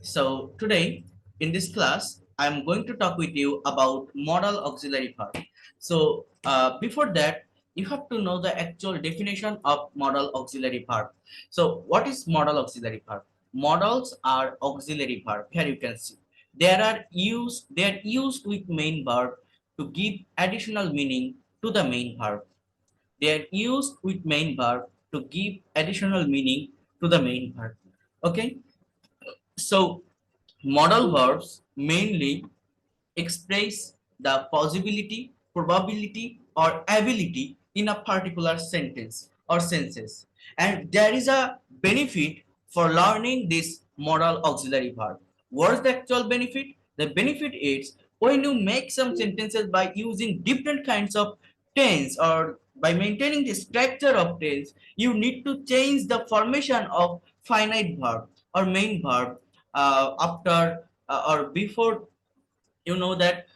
So today in this class, I'm going to talk with you about modal auxiliary verb. So before that, you have to know the actual definition of modal auxiliary verb. So what is modal auxiliary verb? Modals are auxiliary verb. Here you can see they are used with main verb to give additional meaning to the main verb. They are used with main verb to give additional meaning to the main verb. Okay, so modal verbs mainly express the possibility, probability, or ability in a particular sentence or senses. And there is a benefit for learning this modal auxiliary verb. What's the actual benefit? The benefit is when you make some sentences by using different kinds of tense or by maintaining the structure of tense, you need to change the formation of finite verb or main verb after or before. You know that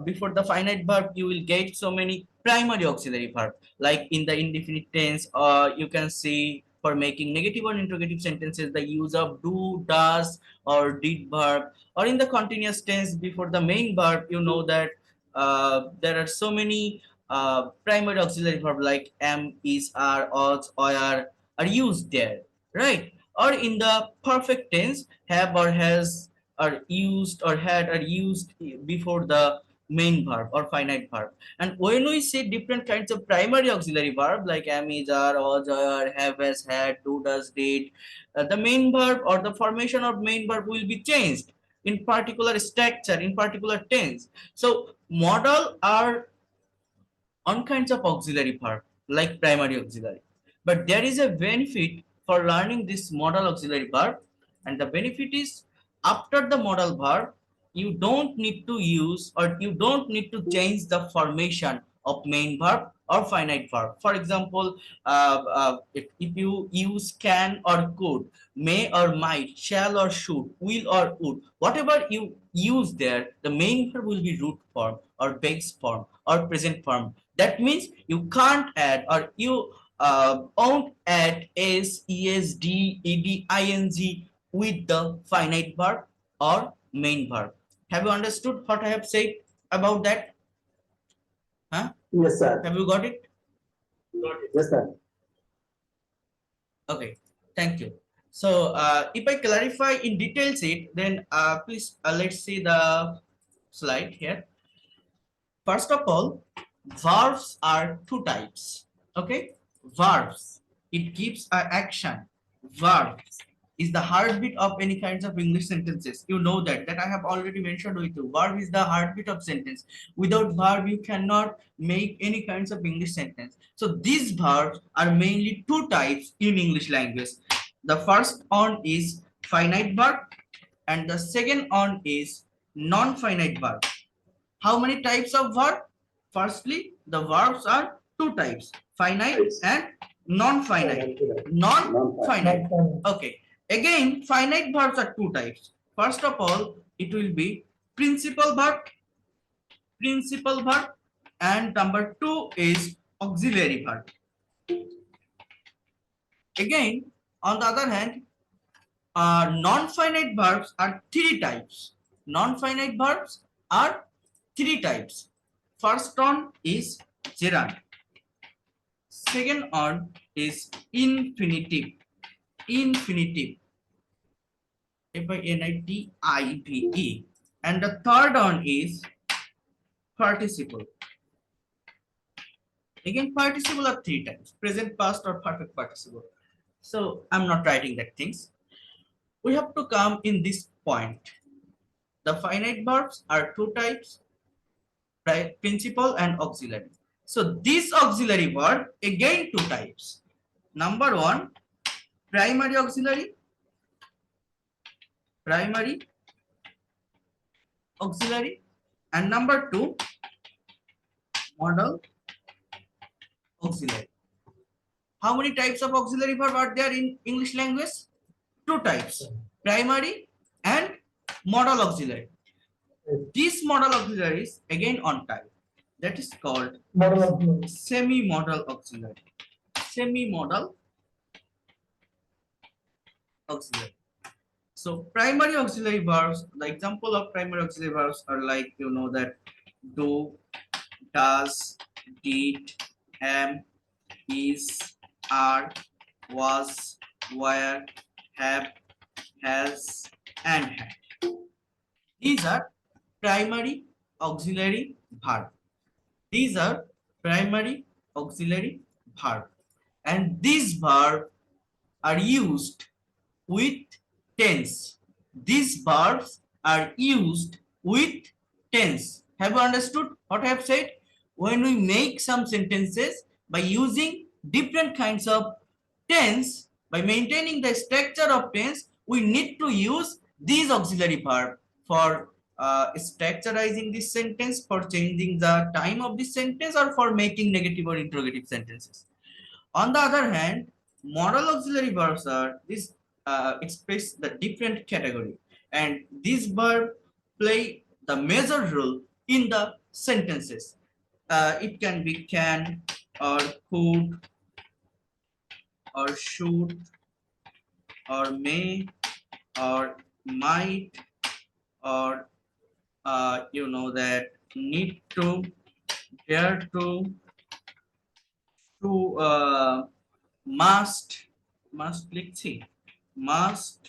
before the finite verb you will get so many primary auxiliary verb, like in the indefinite tense, you can see for making negative or interrogative sentences the use of do, does, or did verb, or in the continuous tense before the main verb, you know that there are so many primary auxiliary verb like am, is, are, was, are used there, right? Or in the perfect tense, have or has are used or had are used before the main verb or finite verb. And when we say different kinds of primary auxiliary verb like am, is, are, was, are, have, has, had, do, does, did, the main verb or the formation of main verb will be changed in particular structure, in particular tense. So modal are on kinds of auxiliary verb like primary auxiliary. But there is a benefit for learning this modal auxiliary verb, and the benefit is after the modal verb, you don't need to use or you don't need to change the formation of main verb or finite verb. For example, if you use can or could, may or might, shall or should, will or would, whatever you use there, the main verb will be root form or base form or present form. That means you can't add or you won't add s, es, d, ed, ing with the finite verb or main verb. Have you understood what I have said about that? Huh? Yes, sir. Have you got it? Yes, sir. Okay, thank you. So if I clarify in details it, then please let's see the slide here. First of all, verbs are two types. Okay, verbs. It gives a action. Verbs is the heartbeat of any kinds of English sentences. You know that I have already mentioned with you. Verb is the heartbeat of sentence. Without verb, you cannot make any kinds of English sentence. So these verbs are mainly two types in English language. The first one is finite verb, and the second one is non-finite verb. How many types of verb? Firstly, the verbs are two types, finite and non-finite. Non-finite. Okay. Again, finite verbs are two types. First of all, it will be principal verb, and number two is auxiliary verb. Again, on the other hand, non-finite verbs are three types. Non-finite verbs are three types. First one is gerund. Second one is infinitive. Infinitive. F-I-N-I-T-I-V-E. And the third one is participle. Again, participle are three types. Present, past, or perfect participle. So I'm not writing that things. We have to come in this point. The finite verbs are two types, right? Principal and auxiliary. So this auxiliary verb again two types. Number one, primary auxiliary, and number two, modal auxiliary. How many types of auxiliary verb are there in English language? Two types, primary and modal auxiliary. This modal auxiliary is again on type. That is called semi-modal auxiliary. Semi-modal auxiliary. So primary auxiliary verbs, the example of primary auxiliary verbs are like, you know, that do, does, did, am, is, are, was, were, have, has, and had. These are primary auxiliary verb. These are primary auxiliary verb. And these verbs are used with tense. These verbs are used with tense. Have you understood what I have said? When we make some sentences by using different kinds of tense, by maintaining the structure of tense, we need to use these auxiliary verb for structurizing this sentence, for changing the time of this sentence, or for making negative or interrogative sentences. On the other hand, modal auxiliary verbs are this express the different category, and these verbs play the major role in the sentences. It can be can or could or should or may or might or you know that need to, dare to must লিখছি must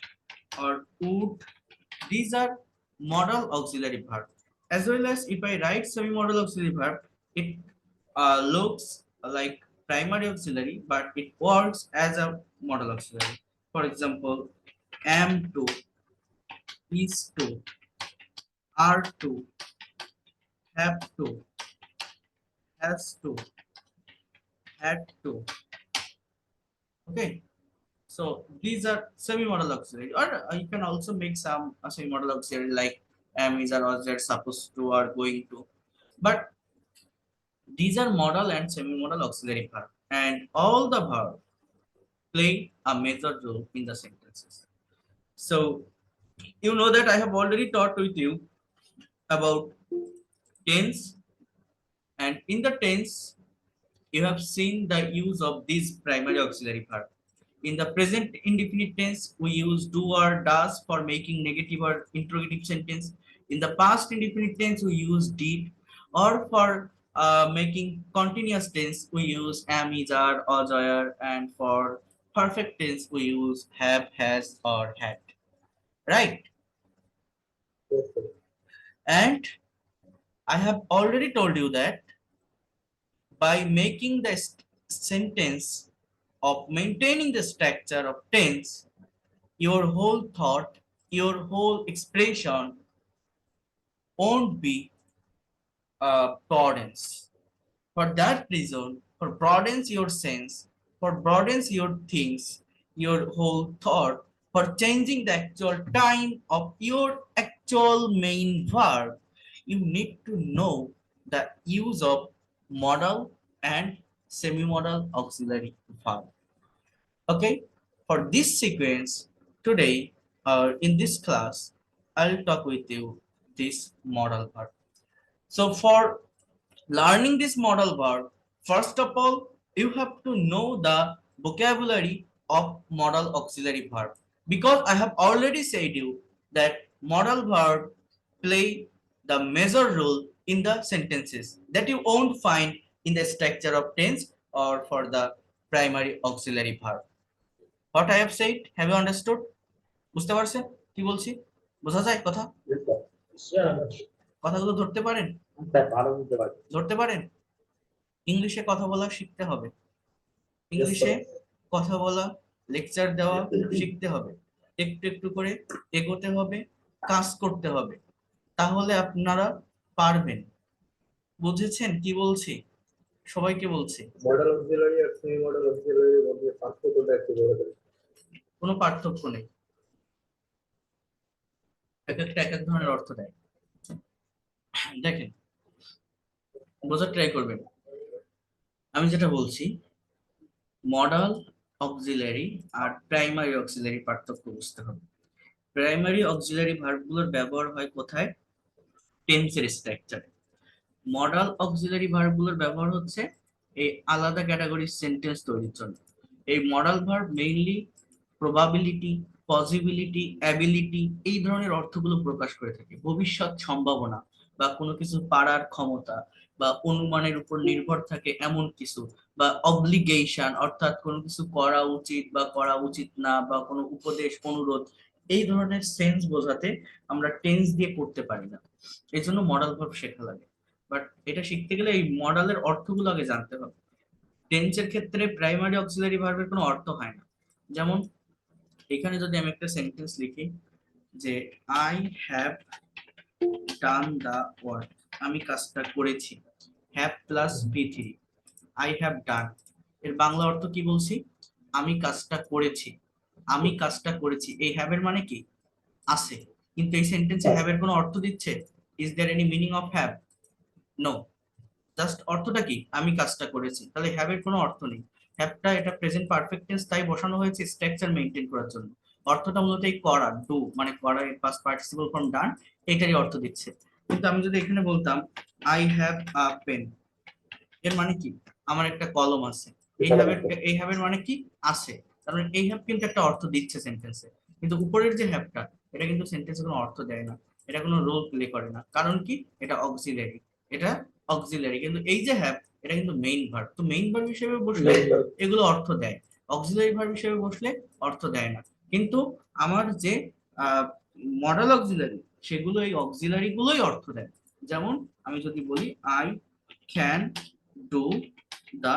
or would. These are modal auxiliary verb. As well as if I write semi modal auxiliary verb, it looks like primary auxiliary but it works as a modal auxiliary. For example, am to, is to, are to, have to, has to, had to. Okay. So these are semi-modal auxiliary, or you can also make some semi-modal auxiliary like am, is, are, was, that, supposed to, or going to. But these are modal and semi-modal auxiliary verb, and all the verb play a major role in the sentences. So you know that I have already taught with you about tense, and in the tense you have seen the use of these primary auxiliary verb. In the present indefinite tense, we use do or does for making negative or interrogative sentence. In the past indefinite tense, we use did, or for making continuous tense, we use am, is, are, was, were, and for perfect tense, we use have, has, or had. Right? Yes, sir. And I have already told you that by making the sentence of maintaining the structure of tense, your whole thought, your whole expression won't be broadens. For that reason, for broadens your sense, for broadens your things, your whole thought, for changing the actual time of your actual main verb, you need to know the use of modal and semi-modal auxiliary verb. Okay, for this sequence today in this class, I'll talk with you this modal verb. So for learning this modal verb, first of all, you have to know the vocabulary of modal auxiliary verb, because I have already said you that modal verb play the major role in the sentences that you won't find in the structure of tense or for the primary auxiliary verb. What I have said, have you understood? বুঝতে পারছেন কি বলছি? বোঝা যায় কথা? Yes, sir. Sure. কথাগুলো ধরতে পারেন? স্যার ভালো বুঝতে পারি। ধরতে পারেন? ইংলিশে কথা বলা শিখতে হবে। Yes, ইংলিশে sir. কথা বলা, লেকচার দেওয়া শিখতে হবে। একটু একটু করে এগোতে হবে, কাজ করতে হবে। তাহলে আপনারা পারবেন। বুঝেছেন কি বলছি? সবাইকে বলছি। মডেল অক্সিলারি আর সেমি মডেল অক্সিলারির মধ্যে পার্থক্যটা একটু বলে দেন। কোনো পার্থক্য নেই। এক একটা এক এক ধরনের অর্থ দেয়। দেখেন, বোঝার ট্রাই করবেন। আমি যেটা বলছি, মডাল অক্সিলারি আর প্রাইমারি অক্সিলারি পার্থক্য বুঝতে হবে। প্রাইমারি অক্সিলারি ভার্বগুলোর ব্যবহার হয় কোথায়? টেন্সের স্ট্রাকচারে। মডাল অক্সিলারি ভার্বগুলোর ব্যবহার হচ্ছে এই আলাদা ক্যাটাগরির সেন্টেন্স তৈরির জন্য। এই modal verb mainly probability, possibility, ability, এই ধরনের অর্থগুলো প্রকাশ করে থাকে। ভবিষ্যৎ সম্ভাবনা বা কোনো কিছু পারার ক্ষমতা বা অনুমানের উপর নির্ভর থাকে এমন কিছু, বা অব্লিগেশন অর্থাৎ কোনো কিছু করা উচিত বা করা উচিত না, বা কোনো উপদেশ, অনুরোধ, এই ধরনের সেন্স বোঝাতে আমরা টেন্স দিয়ে করতে পারি না। এই জন্য মডাল ভার্ব শেখা লাগে। বাট এটা শিখতে গেলে এই মডালের অর্থগুলো আগে জানতে হবে। টেন্সের ক্ষেত্রে প্রাইমারি অক্সিলারি ভার্বের কোনো অর্থ হয় না। যেমন এখানে যদি আমি একটা সেন্টেন্স লিখি যে I have done the work, আমি কাজটা করেছি, হ্যাভ প্লাস ভি3, আই হ্যাভ ডান, এর বাংলা অর্থ কি বলছি? আমি কাজটা করেছি, আমি কাজটা করেছি। এই হ্যাভ এর মানে কি? আছে। কিন্তু এই সেন্টেন্সে হ্যাভ এর কোনো অর্থ দিচ্ছে? Is there any meaning of have? No. Just অর্থটা কি? আমি কাজটা করেছি। তাহলে হ্যাভ এর কোনো অর্থ নেই। হ্যাভটা এটা প্রেজেন্ট পারফেক্ট টেন্স, তাই বসানো হয়েছে স্ট্রাকচার মেইনটেইন করার জন্য। অর্থটা মূলত এই করা, ডু মানে করা, এর পাস্ট পার্টিসিপল ফর্ম ডান, এটারই অর্থ দিচ্ছে। কিন্তু আমি যদি এখানে বলতাম আই হ্যাভ আ পেন, এর মানে কি? আমার একটা কলম আছে। এই হ্যাভের মানে কি? আছে। তার মানে এই হ্যাভ কিন্তু একটা অর্থ দিচ্ছে সেন্টেন্সে। কিন্তু উপরের যে হ্যাভটা, এটা কিন্তু সেন্টেন্সে কোনো অর্থ দেয় না, এটা কোনো রোল প্লে করে না। কারণ কি? এটা অক্সিলারি, এটা অক্সিলারি। কিন্তু এই যে হ্যাভ, এটা কিন্তু মেইন ভার্ব। তো মেইন ভার্ব হিসেবে বসলে এগুলো অর্থ দেয়, অক্সিলারি ভার্ব হিসেবে বসলে অর্থ দেয় না। কিন্তু আমার যে মডাল অক্সিলারি, সেগুলো এই অক্সিলারি গুলোই অর্থ দেয়। যেমন আমি যদি বলি I can do the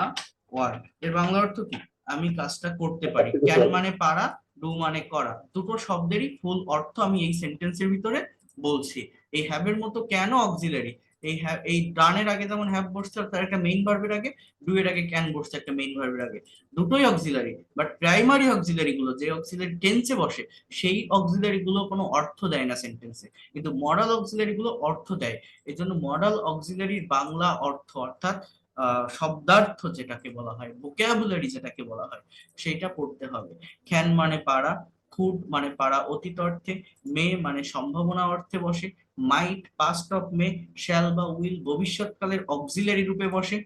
work, এর বাংলা অর্থ কি? আমি কাজটা করতে পারি। ক্যান মানে পারা, ডু মানে করা, দুটো শব্দেরই ফুল অর্থ আমি এই সেন্টেন্সের ভিতরে বলছি। এই হ্যাভ এর মতো কেন অক্সিলারি? এই হ্যাভ, এই ডানের আগে যেমন হ্যাভ বসছে তার একটা মেইন ভার্বের আগে, ডু এর আগে ক্যান বসছে একটা মেইন ভার্বের আগে, দুটোই অক্সিলারি। বাট প্রাইমারি অক্সিলারি গুলো যে অক্সিলারি টেন্সে বসে, সেই অক্সিলারি গুলো কোনো অর্থ দেয় না সেন্টেন্সে, কিন্তু মডাল অক্সিলারি গুলো অর্থ দেয়। এই জন্য মডাল অক্সিলারির বাংলা অর্থ অর্থাৎ শব্দার্থ যেটাকে বলা হয়, ভোকাবুলারি যেটাকে বলা হয়, সেটা পড়তে হবে। ক্যান মানে পারা, কুড মানে পারা অতীত অর্থে, মে মানে সম্ভাবনা অর্থে বসে, মাইট পাস্ট অফ মে, শ্যাল বা উইল ভবিষ্যৎকালের অক্সিলারি রূপে বসে,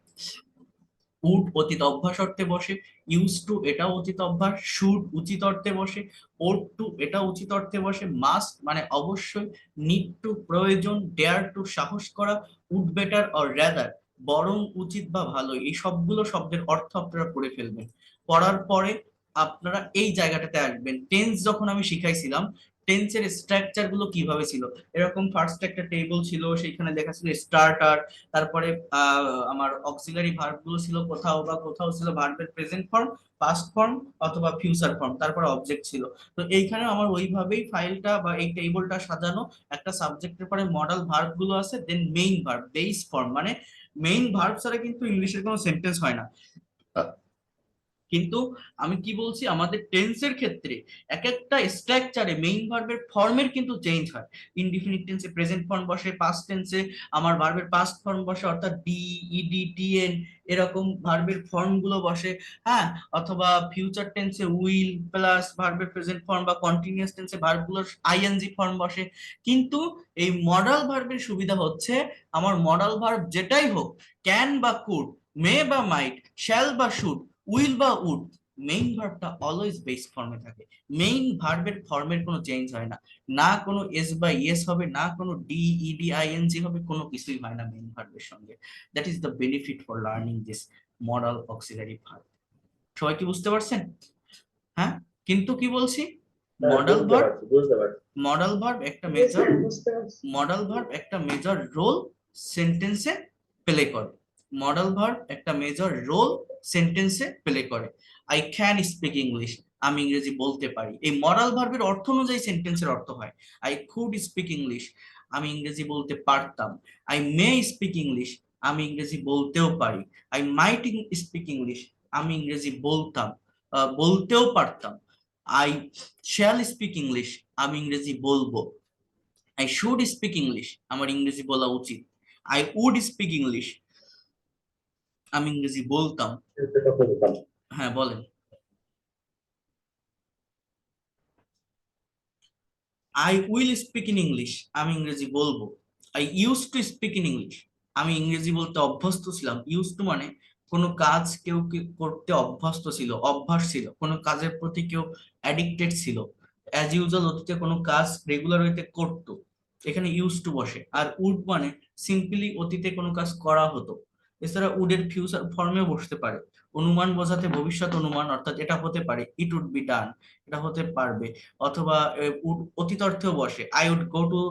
উড অতীত অভ্যাস অর্থে বসে, ইউজ টু এটাও অতীত অভ্যাস, শুড উচিত অর্থে বসে, ওট টু এটা উচিত অর্থে বসে, মাস্ট মানে অবশ্যই, নিড টু প্রয়োজন, ডেয়ার টু সাহস করা, উড বেটার অর রাদার বরং উচিত বা ভালো, এই সবগুলো শব্দের অর্থ আপনারা পড়ে ফেলবেন। পড়ার পরে আপনারা এই জায়গাটাতে আসবেন। টেন্স যখন আমি শিখাইছিলাম, টেন্সের স্ট্রাকচার গুলো কিভাবে ছিল, এরকম ফার্স্ট একটা টেবিল ছিল, সেইখানে লেখা ছিল স্টার্টার, তারপরে আমার অক্সিলারি ভার্ব গুলো ছিল, কোথাও বা কোথাও ছিল ভার্বের প্রেজেন্ট ফর্ম, পাস্ট ফর্ম অথবা ফিউচার ফর্ম, তারপরে অবজেক্ট ছিল। তো এইখানে আমার ওইভাবেই ফাইলটা বা এই টেবিলটা সাজানো। একটা সাবজেক্টের পরে মডাল ভার্ব গুলো আছে, then main verb, base form, মানে মেইন ভার্ব ছাড়া কিন্তু ইংলিশের কোনো সেন্টেন্স হয় না। কিন্তু আমি কি বলছি, আমাদের টেন্সের ক্ষেত্রে এক একটা স্ট্রাকচারে মেইন ভার্বের ফর্মের কিন্তু চেঞ্জ হয়। ইনডিফিনিট টেন্সে প্রেজেন্ট ফর্ম বসে, পাস্ট টেন্সে আমার ভার্বের পাস্ট ফর্ম বসে, অর্থাৎ ডি, ইডি, টিএন, এরকম ভার্বের ফর্ম গুলো বসে। হ্যাঁ, অথবা ফিউচার টেন্সে উইল প্লাস ভার্বের প্রেজেন্ট ফর্ম, বা কন্টিনিউয়াস টেন্সে ভার্বগুলোর আইএনজি ফর্ম বসে। কিন্তু এই মডাল ভার্বের সুবিধা হচ্ছে, আমার মডাল ভার্ব যেটাই হোক, ক্যান বা কুড, মে বা মাইট, শ্যাল বা শুড, উইল বা উড, মেইন ভার্বটা অলওয়েজ বেস ফর্মে থাকে। মেইন ভার্বের ফর্মের কোনো চেঞ্জ হয় না, না কোনো এস বা ইয়েস হবে, না কোনো ডি, ইডি, আইএনজি হবে, কোনো কিছুই হয় না মেইন ভার্বের সঙ্গে। That is the benefit for learning this modal auxiliary verb. সবাই কি বুঝতে পারছেন? হ্যাঁ, কিন্তু কি বলছি, মডাল ভার্ব, মডাল ভার্ব একটা মেজর, মডাল ভার্ব একটা মেজর রোল সেন্টেন্সে প্লে করে। মডাল ভার্ব একটা মেজর রোল সেন্টেন্সে প্লে করে। আই ক্যান স্পিক ইংলিশ, আমি ইংরেজি বলতে পারি, এই মডাল ভার্বের অর্থ অনুযায়ী সেন্টেন্সের অর্থ হয়। আই কুড স্পিক ইংলিশ, আমি ইংরেজি বলতে পারতাম। আই মে স্পিক ইংলিশ, আমি ইংরেজি বলতেও পারি। আই মাইট স্পিক ইংলিশ, আমি ইংরেজি বলতাম, বলতেও পারতাম। আই শ্যাল স্পিক ইংলিশ, আমি ইংরেজি বলবো। আই শুড স্পিক ইংলিশ, আমার ইংরেজি বলা উচিত। আই উড স্পিক ইংলিশ, আমি ইংরেজি বলতাম। হ্যাঁ বলেন। I will speak in English, আমি ইংরেজি বলবো। I use two speak in English, আমি ইংরেজি বলতে অভ্যস্ত ছিলাম। ইউজ টু মানে কোনো কাজ করতে অভ্যস্ত ছিল, অভ্যাস ছিল, কোনো কাজের প্রতি কেউ অ্যাডিক্টেড ছিল, অ্যাজ ইউজুয়াল অতীতে কোনো কাজ রেগুলার হইতে করতো, এখানে ইউজ টু বসে। আর উড মানে সিম্পলি অতীতে কোনো কাজ করা হতো। এছাড়া উডের ফিউচার ফর্মেও বসতে পারে, অনুমান বোঝাতে ভবিষ্যৎ অনুমান, অর্থাৎ এটা হতে পারে ইট উড বি ডান, এটা হতে পারবে। অথবা উড অতীত অর্থেও বসে, I would go to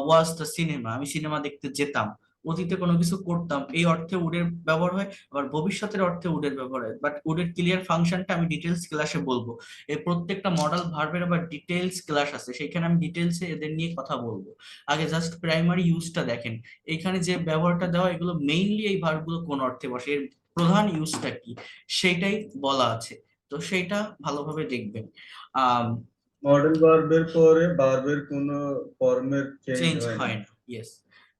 watch the cinema, আমি সিনেমা দেখতে যেতাম। অতীতে কোনো কিছু করতাম, এই অর্থে উডের ব্যবহার হয়। আবার ভবিষ্যতের অর্থে উডের ব্যবহার হয়, বাট উডের ক্লিয়ার ফাংশনটা আমি ডিটেলস ক্লাসে বলবো। এই প্রত্যেকটা মডাল ভার্বের আবার ডিটেলস ক্লাস আছে, সেখানে আমি ডিটেলসে এদের নিয়ে কথা বলবো। আগে জাস্ট প্রাইমারি ইউজটা দেখেন। এখানে যে ব্যবহারটা দেওয়া, এগুলো মেইনলি এই ভার্বগুলো কোন অর্থে বসে, এর প্রধান ইউজটা কি সেটাই বলা আছে। তো সেইটা ভালোভাবে দেখবেন। আহ মডেল ভার্বের পরে ভার্বের কোনো ফর্মের চেঞ্জ চেঞ্জ হয় না। হয় না, ইয়েস।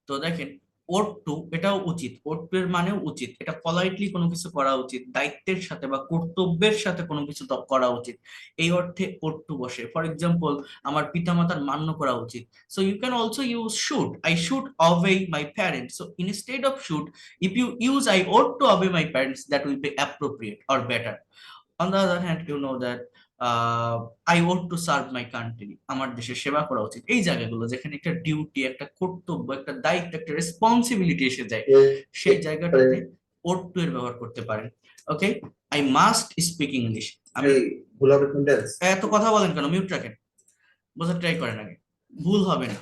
তো দেখেন, ওট টু এটাও উচিত, ওট টু এর মানেও উচিত, এটা পলাইটলি কোনো কিছু করা উচিত, দায়িত্বের সাথে বা কর্তব্যের সাথে কোনো কিছু করা উচিত, এই অর্থে ওট টু বসে। ফর এক্সাম্পল, আমার পিতামাতার মান্য করা উচিত, so you can also use should, I should obey my parents. So instead of should, if you use I ought to obey my parents, that will be appropriate or better. On the other hand, you know that I ought to serve my country, আমার দেশের সেবা করা উচিত, এই জায়গাগুলো যেখানে একটা duty, একটা কর্তব্য, একটা দায়িত্ব, একটা রেসপন্সিবিলিটি এসে যায়, সেই জায়গাটাতে ওট টু এর ব্যবহার করতে পারেন। ওকে, আই মাস্ট স্পিক ইংলিশ। আমি ভুল হবে সেন্টেন্স। এত কথা বলেন কেন, মিউট রাখেন, বোঝার ট্রাই করেন আগে। ভুল হবে না,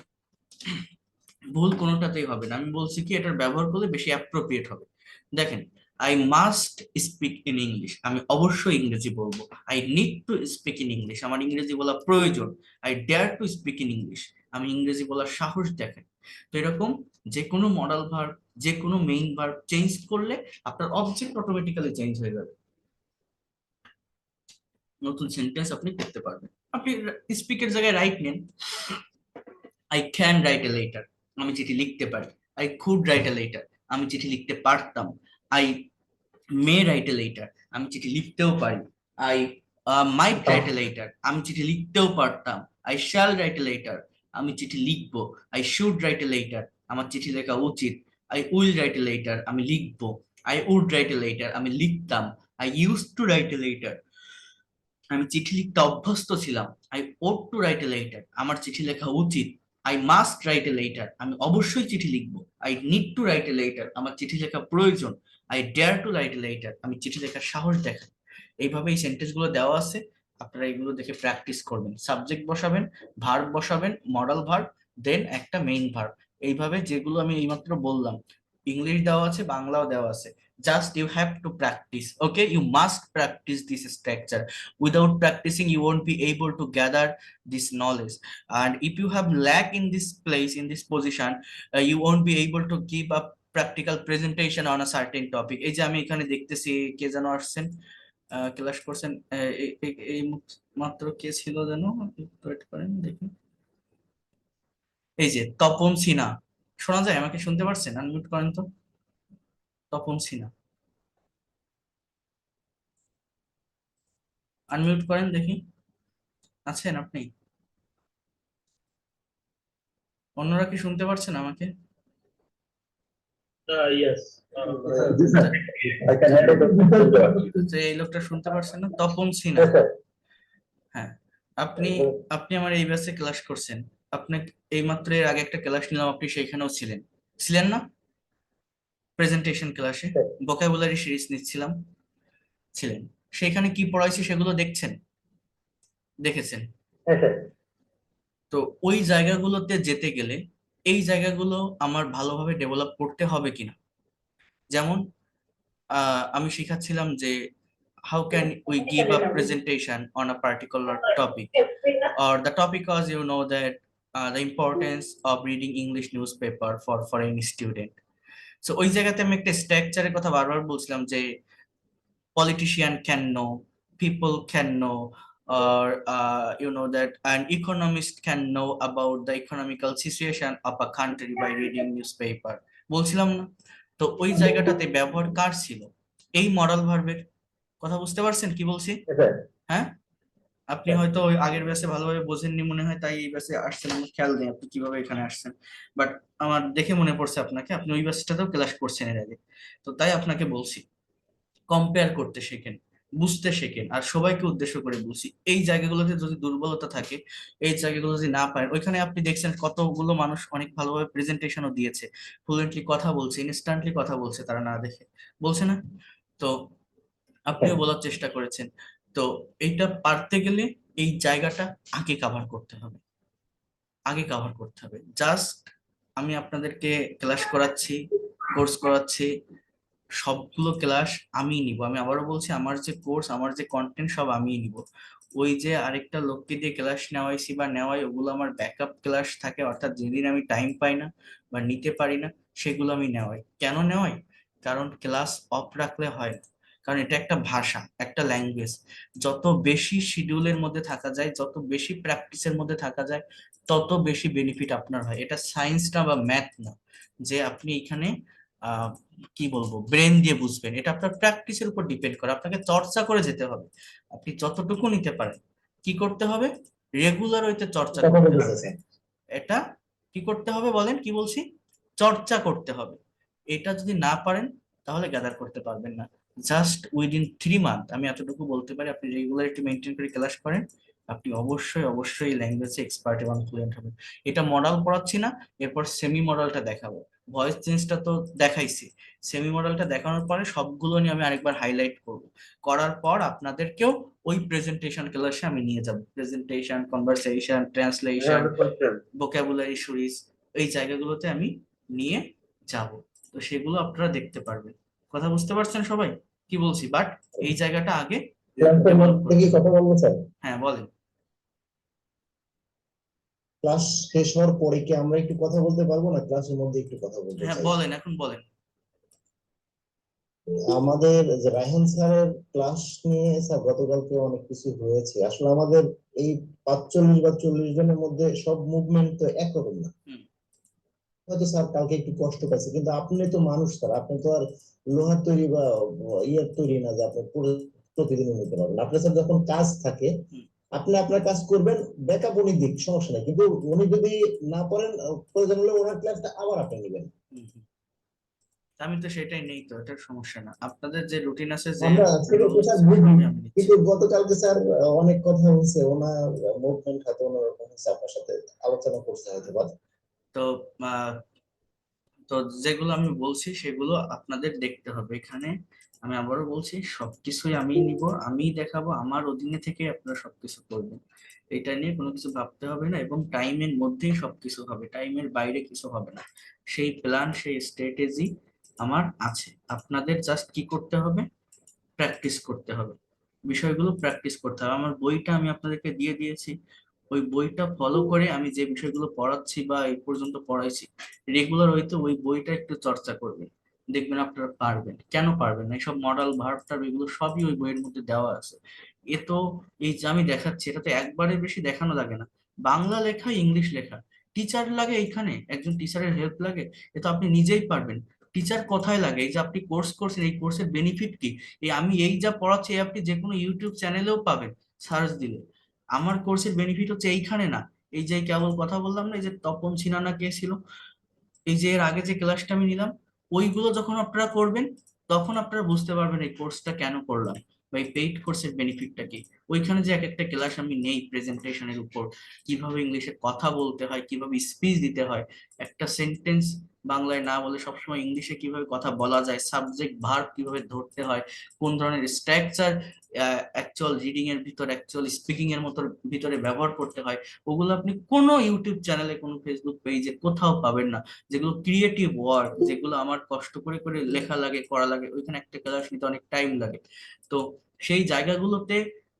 ভুল কোনোটাতেই হবে না, আমি বলছি কি এটার ব্যবহার করলে বেশি অ্যাপ্রোপ্রিয়েট হবে। দেখেন, I must speak in English, আমি অবশ্যই ইংরেজি বলবো। I need to speak in English, আমার ইংরেজি বলা প্রয়োজন। I dare to speak in English, আমি ইংরেজি বলার সাহস দেখেন। তো এরকম যে কোনো মডাল ভার্ব, যে কোনো মেইন ভার্ব চেঞ্জ করলে আপনার অবজেক্ট অটোমেটিক্যালি চেঞ্জ হয়ে যাবে, নতুন সেন্টেন্স আপনি করতে পারবেন। আপনি স্পিকের জায়গায় রাইট নেন, I can write a letter, আমি চিঠি লিখতে পারি। I could write a letter, আমি চিঠি লিখতে পারতাম। I may write a letter, আমি চিঠি লিখতেও পারি। I might write a letter, আমি চিঠি লিখতেও পারতাম। I shall write a letter, আমি চিঠি লিখবো। I should write a letter, আমার চিঠি লেখা উচিত। I will write a letter, আমি লিখবো। I would write a letter, আমি লিখতাম। I use to write a letter, আমি চিঠি লিখতে অভ্যস্ত ছিলাম। I ought to write a letter, আমার চিঠি লেখা উচিত। I must write a letter, আমি অবশ্যই চিঠি লিখবো। I need to write a letter, আমার চিঠি লেখা প্রয়োজন। I dare to write a letter, আমি চিঠি লেখার সাহস দেখাই। এইভাবে এই সেন্টেন্স গুলো দেওয়া আছে, আপনারা এগুলো দেখে প্র্যাকটিস করবেন। সাবজেক্ট বসাবেন, ভার্ব বসাবেন, মডাল ভার্ব, দেন একটা মেইন ভার্ব। এইভাবে যেগুলো আমি এইমাত্র বললাম, ইংলিশ দেওয়া আছে, বাংলাও দেওয়া আছে, just you have to practice. Okay, you must practice this structure. Without practicing, you won't be able to gather this knowledge, and if you have lack in this place, in this position, you won't be able to give a practical presentation on a certain topic. এই যে আমি এখানে দেখতেছি কে যেন আসছেন, class করছেন, এই মাত্র কে ছিল যেন, একটু wait করেন দেখি। এই যে তপন সিনহা, শোনা যায় আমাকে, শুনতে পারছেন? আনমিউট করেন তো, তপন সিনহা আনমিউট করেন দেখি, আছেন আপনি? অন্যরা কি শুনতে পারছেন আমাকে? Yes. I can hand over যে এই লোকটা শুনতে পারছেন না, তপন সিনহা। হ্যাঁ, আপনি আপনি আমার এই ব্যাচে ক্লাস করছেন, আপনি এইমাত্র এর আগে একটা ক্লাস নিলাম, আপনি সেইখানেও ছিলেন, ছিলেন না? প্রেজেন্টেশন ক্লাসে ভোকাবুলারি সিরিজ নিচ্ছিলাম, ছিলেন। সেখানে কি পড়াইছি সেগুলো দেখছেন, দেখেছেন? তো ওই জায়গাগুলোতে যেতে গেলে এই জায়গাগুলো আমার ভালোভাবে ডেভেলপ করতে হবে কিনা। যেমন আমি শিখাচ্ছিলাম যে how can we give a presentation on a particular topic, or the topic was, you know, that the importance of reading English newspaper for foreign student. So ওই জায়গাতে আমি একটা স্ট্রাকচারের কথা বারবার বলছিলাম যে politician can know, people can know, or you know that an economist can know about the economical situation of a country by reading newspaper, বলছিলাম না? তো ওই জায়গাটাতে ব্যবহার কার ছিল? এই মডাল ভার্বের। কথা বুঝতে পারছেন কি বলছি? হ্যাঁ, আপনি হয়তো ওই আগের ব্যাচে ভালোভাবে বোঝেননি মনে হয়, তাই এই ব্যাচে আসছেন, আমার খেয়াল নেই আপনি কিভাবে এখানে আসছেন, বাট আমার দেখে মনে পড়ছে আপনাকে, আপনি ওই ব্যাচটাতেও ক্লাস করছেন এর আগে, তো তাই আপনাকে বলছি কম্পেয়ার করতে শেখেন। বুঝতে শেখেন। আর সবাইকে উদ্দেশ্য করে বলছি, এই জায়গাগুলোতে যদি দুর্বলতা থাকে, এই জায়গাগুলো যদি না পারেন, ওইখানে আপনি দেখছেন কতগুলো মানুষ অনেক ভালোভাবে প্রেজেন্টেশনও দিয়েছে, ফ্লুয়েন্টলি কথা বলছে, ইনস্ট্যান্টলি কথা বলছে, তারা না দেখে বলছে না। তো আপনিও বলার চেষ্টা করেছেন। তো এইটা পারতে গেলে এই জায়গাটা আগে কাভার করতে হবে, আগে কাভার করতে হবে। জাস্ট আমি আপনাদেরকে ক্লাস করাচ্ছি, কোর্স করাচ্ছি, সবগুলো ক্লাস আমি নিব। আমি আবারও বলছি, আমার যে কোর্স, আমার যে কন্টেন্ট, সব আমি নিব। ওই যে আরেকটা লোককে দিয়ে ক্লাস নেওয়াইছি বা নেওয়াই, ওগুলো আমার ব্যাকআপ ক্লাস থাকে, অর্থাৎ যেদিন আমি টাইম পাই না বা নিতে পারি না, সেগুলো আমি নেওয়াই। কেন নেওয়াই? কারণ ক্লাস অফ রাখলে হয় না। কারণ এটা একটা ভাষা, একটা ল্যাঙ্গুয়েজ। যত বেশি শিডিউলের মধ্যে থাকা যায়, যত বেশি প্র্যাকটিসের মধ্যে থাকা যায়, তত বেশি বেনিফিট আপনার হয়। এটা সায়েন্স না বা ম্যাথ না যে আপনি এখানে কি বলবো ব্রেন দিয়ে বুঝবেন। এটা আপনার প্র্যাকটিসের উপর ডিপেন্ড করে, আপনাকে চর্চা করে যেতে হবে। আপনি যতটুকু নিতে পারেন, কি করতে হবে? রেগুলার হইতে চর্চা কথা করতে বলতেছে হবে। স্যার। এটা কি করতে হবে বলেন, কি বলছি? চর্চা করতে হবে। এটা যদি না পারেন, তাহলে গ্যাদার করতে পারবেন না। জাস্ট উইদিন 3 মান্থ আমি এতটুকু বলতে পারি, আপনি রেগুলারিটি মেনটেন করে ক্লাস করেন, আপনি অবশ্যই অবশ্যই ল্যাঙ্গুয়েজে এক্সপার্ট এবং ফ্লুয়েন্ট হবেন। এটা মডাল পড়াচ্ছি না, এরপর সেমি মডেলটা দেখাবো। ভয়েস চেঞ্জটা তো দেখাইছি, সেমি মডেলটা দেখানোর পরে সবগুলো নিয়ে আমি আরেকবার হাইলাইট করব। করার পর আপনাদেরকেও ওই প্রেজেন্টেশন ক্লাসে আমি নিয়ে যাব। প্রেজেন্টেশন, কনভারসেশন, হ্যাঁ, ট্রান্সলেশন, 100%। ভোকাবুলারি সিরিজ, এই জায়গাগুলোতে আমি নিয়ে যাব। তো সেগুলো আপনারা দেখতে পারবেন। কথা বুঝতে পারছেন সবাই কি বলছি? বাট এই জায়গাটা আগে ক্লাসের ডেভেলপ মধ্যে কি করতে হবে। কথা বলবো স্যার? হ্যাঁ বলেন। ক্লাস শেষ হওয়ার পরে কি আমরা একটু কথা বলতে পারবো না? ক্লাসের মধ্যে একটু কথা বলতে হ্যাঁ চাই। বলেন, এখন বলেন। আমাদের যে রায়হান স্যারের ক্লাস নিয়ে স্যার গতকালকে অনেক কিছু হয়েছে। আসলে আমাদের এই 45 বা 40 জনের মধ্যে সব মুভমেন্ট তো একরকম না। হুম। হয়তো স্যার কালকে একটু কষ্ট পাইছে, কিন্তু আপনি তো মানুষ স্যার, আপনি তো আর লোহার তৈরি বা ইয়ের তৈরি না যে আপনি প্রতিদিন নিতে পারবেন। আপনার স্যার যখন কাজ থাকে, হুম। আপনি আপনার কাজ করবেন, ব্যাকআপ উনি দিক, সমস্যা নেই, কিন্তু উনি যদি না পারেন, প্রয়োজন হলে ওনার ক্লাসটা আবার আপনি নেবেন। হুম। হুম। আমি তো সেটাই নেই, তো এটার সমস্যা না। আপনাদের যে রুটিন আছে, যে আমরা সেটা তো রুলস স্যার আছে, বুঝি, সবই আমি নিচ্ছি। কিন্তু গতকালকে স্যার অনেক কথা হয়েছে, ওনার মুভমেন্ট হয়তো অন্যরকম হয়েছে, আপনার সাথে আলোচনা করতে হয়তো বা। তো আহ, তো যেগুলো আমি বলছি সেগুলো আপনাদের দেখতে হবে এখানে। আমি আবারও বলছি, সবকিছুই আমি নিব, আমি দেখাবো, আমার অধীনে থেকে আপনারা সবকিছু করবেন। এটা নিয়ে কোনো কিছু ভাবতে হবে না, এবং টাইমের মধ্যেই সবকিছু হবে, টাইমের বাইরে কিছু হবে না। সেই প্ল্যান, সেই স্ট্র্যাটেজি আমার আছে। আপনাদের জাস্ট কি করতে হবে? প্র্যাকটিস করতে হবে, বিষয়গুলো প্র্যাকটিস করতে হবে। আমার বইটা আমি আপনাদেরকে দিয়ে দিয়েছি, ওই বইটা ফলো করে আমি যে বিষয়গুলো পড়াচ্ছি বা এই পর্যন্ত পড়াইছি, রেগুলার হইতে ওই বইটা একটু চর্চা করবেন, দেখবেন আপনারা পারবেন। কেন পারবেন না? এইসব মডাল, ভার্ব টার্ব, এগুলো সবই ওই বইয়ের মধ্যে দেওয়া আছে। এ তো, এই যে আমি দেখাচ্ছি, এটা তো একবারের বেশি দেখানো লাগে না। বাংলা লেখা, ইংলিশ লেখা, টিচার লাগে এখানে, একজন টিচারের হেল্প লাগে? এ তো আপনি নিজেই পারবেন। টিচার কোথায় লাগে? এই যে আপনি কোর্স করছেন, এই কোর্সের বেনিফিট কি? এই আমি এই যা পড়াচ্ছি, এই আপনি যে কোনো ইউটিউব চ্যানেলেও পাবেন সার্চ দিলে। আমার কোর্সের বেনিফিট হচ্ছে এইখানে না। এই যে কেবল কথা বললাম না, এই যে তপন সিনহা কে ছিল, এই যে এর আগে যে ক্লাসটা আমি নিলাম, ওইগুলো যখন আপনারা করবেন, তখন আপনারা বুঝতে পারবেন এই কোর্সটা কেন করলাম বা এই পেইড কোর্সের বেনিফিটটা কি। ওইখানে যে এক একটা ক্লাস আমি নেই প্রেজেন্টেশনের উপর, কিভাবে ইংলিশে কথা বলতে হয়, কিভাবে স্পিচ দিতে হয়, একটা সেন্টেন্স বাংলায় না বলে সবসময় ইংলিশে কিভাবে কথা বলা যায়, সাবজেক্ট ভার্ব কিভাবে ধরতে হয়, কোন ধরনের স্ট্রাকচার অ্যাকচুয়াল রিডিং এর ভিতর, অ্যাকচুয়াল স্পিকিং এর মতো ভিতরে ব্যবহার করতে হয়, ওগুলো আপনি কোনো ইউটিউব চ্যানেলে, কোনো ফেসবুক পেজে কোথাও পাবেন না। যেগুলো ক্রিয়েটিভ ওয়ার্ক, যেগুলো আমার কষ্ট করে করে লেখা লাগে, করা লাগে, ওইখানে একটা ক্লাস নিতে অনেক টাইম লাগে। তো সেই জায়গাগুলোতে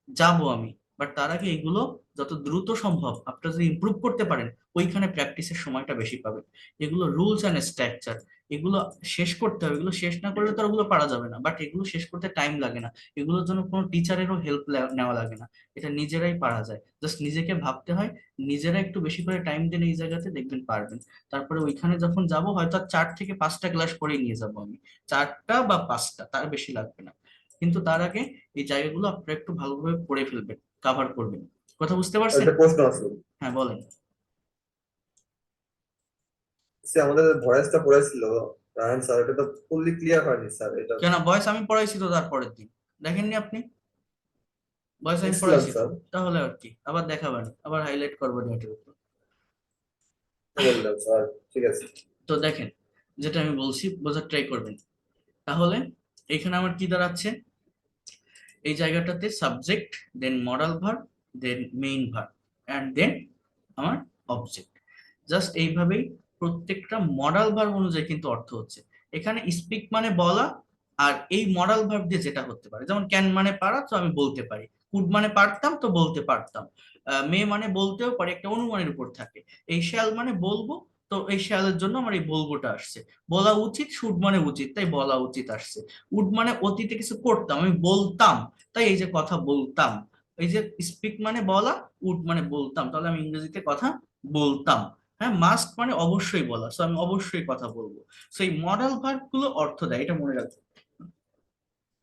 যাব আমি। বাট তার আগে এগুলো যত দ্রুত সম্ভব আপনারা যদি ইমপ্রুভ করতে পারেন, ওইখানে প্র্যাকটিসের সময়টা বেশি পাবেন। এগুলো রুলস অ্যান্ড স্ট্রাকচার, এগুলো শেষ করতে হবে। এগুলো শেষ না করলে তো আর ওগুলো পারা যাবে না, বাট এগুলো শেষ করতে টাইম লাগে না। এগুলোর জন্য কোনো টিচারেরও হেল্প নেওয়া লাগে না, এটা নিজেরাই পারা যায়। জাস্ট নিজেকে ভাবতে হয়, নিজেরা একটু বেশি করে টাইম দিন, এই জায়গাতে দেখবেন পারবেন। তারপরে ওইখানে যখন যাব, হয়তো আর 4 থেকে 5টা ক্লাস করে নিয়ে যাব আমি, 4টা বা 5টা, তার বেশি লাগবে না। কিন্তু তার আগে এই জায়গাগুলো আপনারা একটু ভালোভাবে পড়ে ফেলবেন, কাভার করবেন। কথা বুঝতে পারছেন? একটা প্রশ্ন আছে, হ্যাঁ বলেন। সে আমাদের ভয়েসটা পড়েছিল রায়হান স্যার, এটা তো ফুললি ক্লিয়ার হয়নি স্যার, এটা। কেন ভয়েস আমি পড়াইছি তো তার পরের দিন, দেখেননি আপনি? বয়স আমি Excellent, পড়াইছি তো, sir. তাহলে আর কি আবার দেখাবেন, আবার হাইলাইট করবো এটার উপর। বললাম স্যার, ঠিক আছে। তো দেখেন, যেটা আমি বলছি বোঝার ট্রাই করবেন। তাহলে এখানে আমার কি দাঁড়াচ্ছে, এই জায়গাটাতে subject, then modal verb, then main verb, and then আমার অবজেক্ট। জাস্ট এইভাবেই প্রত্যেকটা মডাল ভার্ব অনুযায়ী কিন্তু অর্থ হচ্ছে। এখানে স্পিক মানে বলা, আর এই মডাল ভার্ব দিয়ে যেটা হতে পারে, যেমন ক্যান মানে পারা, তো আমি বলতে পারি। কুড মানে পারতাম, তো বলতে পারতাম। মে মানে বলতেও পারি, একটা অনুমানের উপর থাকে। এই শ্যাল মানে বলবো, তো এই শ্যালের জন্য আমার এই বলবোটা আসছে। বলা উচিত, শুড মানে উচিত, তাই বলা উচিত আসছে। উড মানে অতীতে কিছু করতাম, আমি বলতাম, তাই এই যে কথা বলতাম। এই যে স্পিক মানে বলা, উড মানে বলতাম, তাহলে আমি ইংরেজিতে কথা বলতাম। হ্যাঁ, মাস্ট মানে অবশ্যই বলা, সো আমি অবশ্যই কথা বলবো। সো এই মডাল ভার্ব গুলো অর্থ দেয়, এটা মনে রাখবে।